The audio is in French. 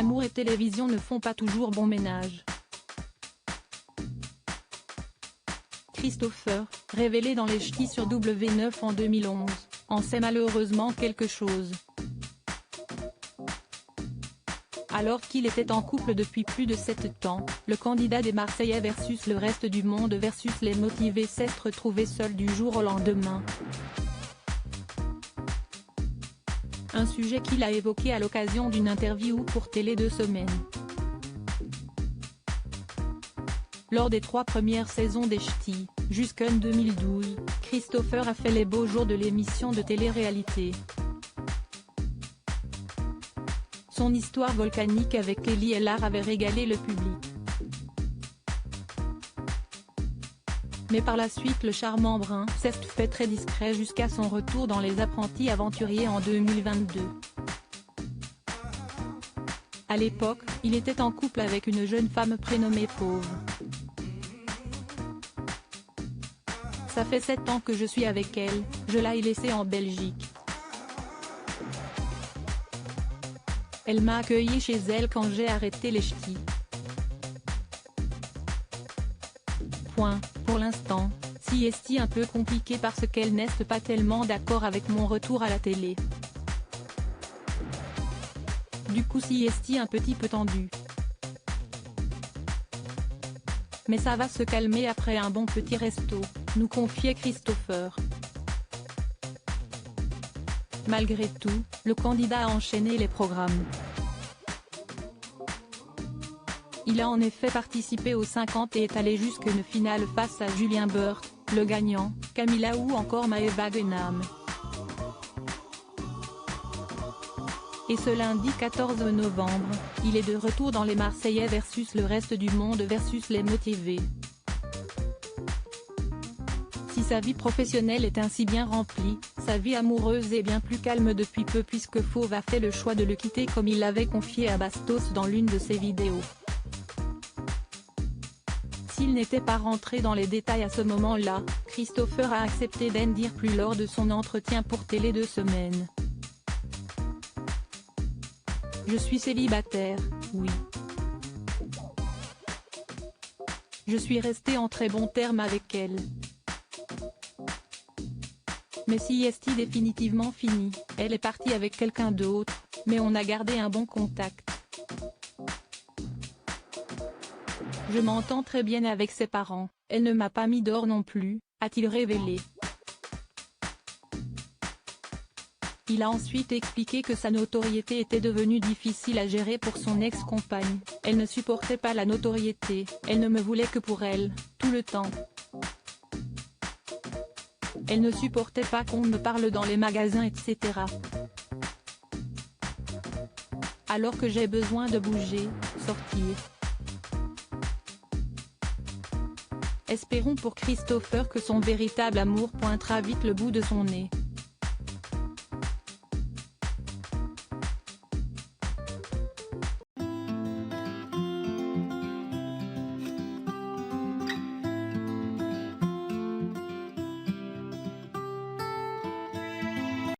Amour et télévision ne font pas toujours bon ménage. Christopher, révélé dans Les Ch'tis sur W9 en 2011, en sait malheureusement quelque chose. Alors qu'il était en couple depuis plus de 7 ans, le candidat des Marseillais versus le reste du monde versus les motivés s'est retrouvé seul du jour au lendemain. Un sujet qu'il a évoqué à l'occasion d'une interview pour Télé 2 Semaines. Lors des 3 premières saisons des Ch'tis, jusqu'en 2012, Christopher a fait les beaux jours de l'émission de télé-réalité. Son histoire volcanique avec Kelly Ellard avait régalé le public. Mais par la suite le charmant brun s'est fait très discret jusqu'à son retour dans Les Apprentis Aventuriers en 2022. À l'époque, il était en couple avec une jeune femme prénommée Fauve. Ça fait 7 ans que je suis avec elle, je l'ai laissée en Belgique. Elle m'a accueilli chez elle quand j'ai arrêté les Ch'tis. Pour l'instant, c'est un peu compliqué parce qu'elle n'est pas tellement d'accord avec mon retour à la télé. Du coup c'est un petit peu tendu. Mais ça va se calmer après un bon petit resto, nous confiait Christopher. Malgré tout, le candidat a enchaîné les programmes. Il a en effet participé aux 50 et est allé jusqu'à une finale face à Julien Bert, le gagnant, Camilla ou encore Maëva Guénam. Et ce lundi 14 novembre, il est de retour dans Les Marseillais versus le reste du monde versus les motivés. Si sa vie professionnelle est ainsi bien remplie, sa vie amoureuse est bien plus calme depuis peu puisque Fauve a fait le choix de le quitter comme il l'avait confié à Bastos dans l'une de ses vidéos. S'il n'était pas rentré dans les détails à ce moment-là, Christopher a accepté d'en dire plus lors de son entretien pour Télé 2 Semaines. Je suis célibataire, oui. Je suis resté en très bons termes avec elle. Mais c'est définitivement fini, elle est partie avec quelqu'un d'autre, mais on a gardé un bon contact. Je m'entends très bien avec ses parents, elle ne m'a pas mis dehors non plus, a-t-il révélé. Il a ensuite expliqué que sa notoriété était devenue difficile à gérer pour son ex-compagne, elle ne supportait pas la notoriété, elle ne me voulait que pour elle, tout le temps. Elle ne supportait pas qu'on me parle dans les magasins etc. Alors que j'ai besoin de bouger, sortir. Espérons pour Christopher que son véritable amour pointera vite le bout de son nez.